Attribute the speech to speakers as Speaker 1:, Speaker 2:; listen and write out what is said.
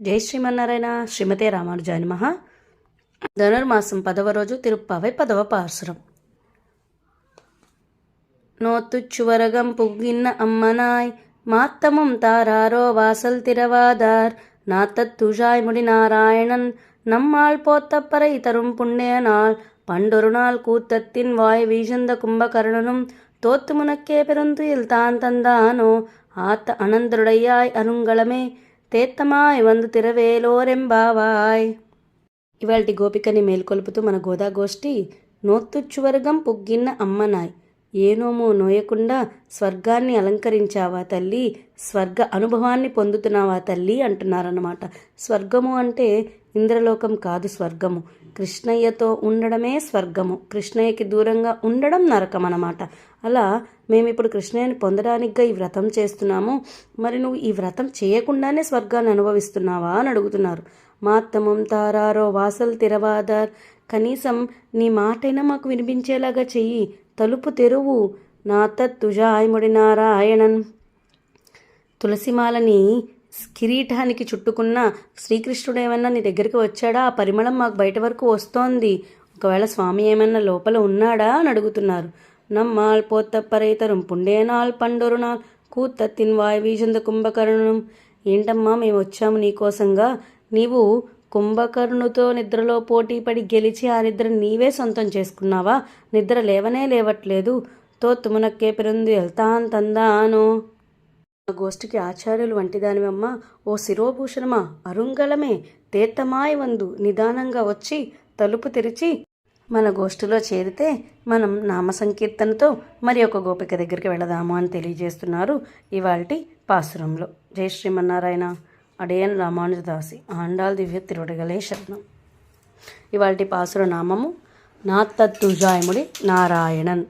Speaker 1: జై శ్రీమన్నారాయణ. శ్రీమతే రామానుజాయ నమః. ధనుర్మాసం 10వ రోజు తిరుప్పావై 10వ పాసురం. நோத்துச்சுவரகம் புகின்ன அம்மனாய் மாத்தமும் தாராரோ வாசல் திறவாதார் நாத்தத் துழாய் முடி நாராயணன் நம்மாள் போத்தப்பறை தரும் புண்ணிய நாள் பண்டொரு நாள் கூத்தத்தின் வாய் வீழ்ந்த கும்பகர்ணனும் தோத்து முனக்கே பெருந்துயில் தான் தந்தானோ ஆத்த அனந்தருடையாய் அருங்களமே తేత్తమాయ్ వందు తిరవేలోరెంబావాయ్. ఇవాల్టి గోపికని మేల్కొలుపుతూ మన గోదాగోష్ఠి నోత్తుచ్చువర్గం పుగ్గిన్న అమ్మనాయ్. ఏ నోము నోయకుండా స్వర్గాన్ని అలంకరించావా తల్లి, స్వర్గ అనుభవాన్ని పొందుతున్నావా తల్లి అంటున్నారన్నమాట. స్వర్గము అంటే ఇంద్రలోకం కాదు, స్వర్గము కృష్ణయ్యతో ఉండడమే స్వర్గము. కృష్ణయ్యకి దూరంగా ఉండడం నరకం అన్నమాట. అలా మేమిప్పుడు కృష్ణయ్యని పొందడానికిగా ఈ వ్రతం చేస్తున్నాము. మరి నువ్వు ఈ వ్రతం చేయకుండానే స్వర్గాన్ని అనుభవిస్తున్నావా అని అడుగుతున్నారు. మాత్తమం తారారో వాసల్ తిరవాదార్, కనీసం నీ మాటైనా మాకు వినిపించేలాగా చెయ్యి, తలుపు తెరువు. నాతత్ తుజాయముడి నారాయణన్, తులసిమాలని కిరీటానికి చుట్టుకున్న శ్రీకృష్ణుడు ఏమన్నా నీ దగ్గరికి వచ్చాడా? ఆ పరిమళం మాకు బయట వరకు వస్తోంది. ఒకవేళ స్వామి ఏమన్నా లోపల ఉన్నాడా అని అడుగుతున్నారు. நம்மால் போத்தப்பறை தரும் పుండేనాల్ పండొరు నాల్ కూత్తత్తిన్ వాయ్ వీజంద కుంభకర్ణుం. ఏంటమ్మా మేము వచ్చాము నీకోసంగా, నీవు కుంభకర్ణుతో నిద్రలో పోటీ పడి గెలిచి ఆ నిద్ర నీవే సొంతం చేసుకున్నావా? నిద్ర లేవనే లేవట్లేదు. తోత్తుమునక్కే పెరుందు ఎల్తాన్ తందాను. గోష్ఠికి ఆచార్యులు వంటిదానివమ్మ, ఓ శిరోభూషణమా, అరుంగళమే, తేత్తమాయ్ వందు, నిదానంగా వచ్చి తలుపు తెరిచి మన గోష్ఠిలో చేరితే మనం నామ సంకీర్తనతో మరి ఒక గోపిక దగ్గరికి వెళదాము అని తెలియజేస్తున్నారు ఇవాల్టి పాసురంలో. జై శ్రీమన్నారాయణ. అడేయన్ రామానుజదాసి ఆండాల్ దివ్య తిరువడిగలే శరణం. ఇవాల్టి పాసుర నామము నాత్తత్తుజాయముడి నారాయణన్.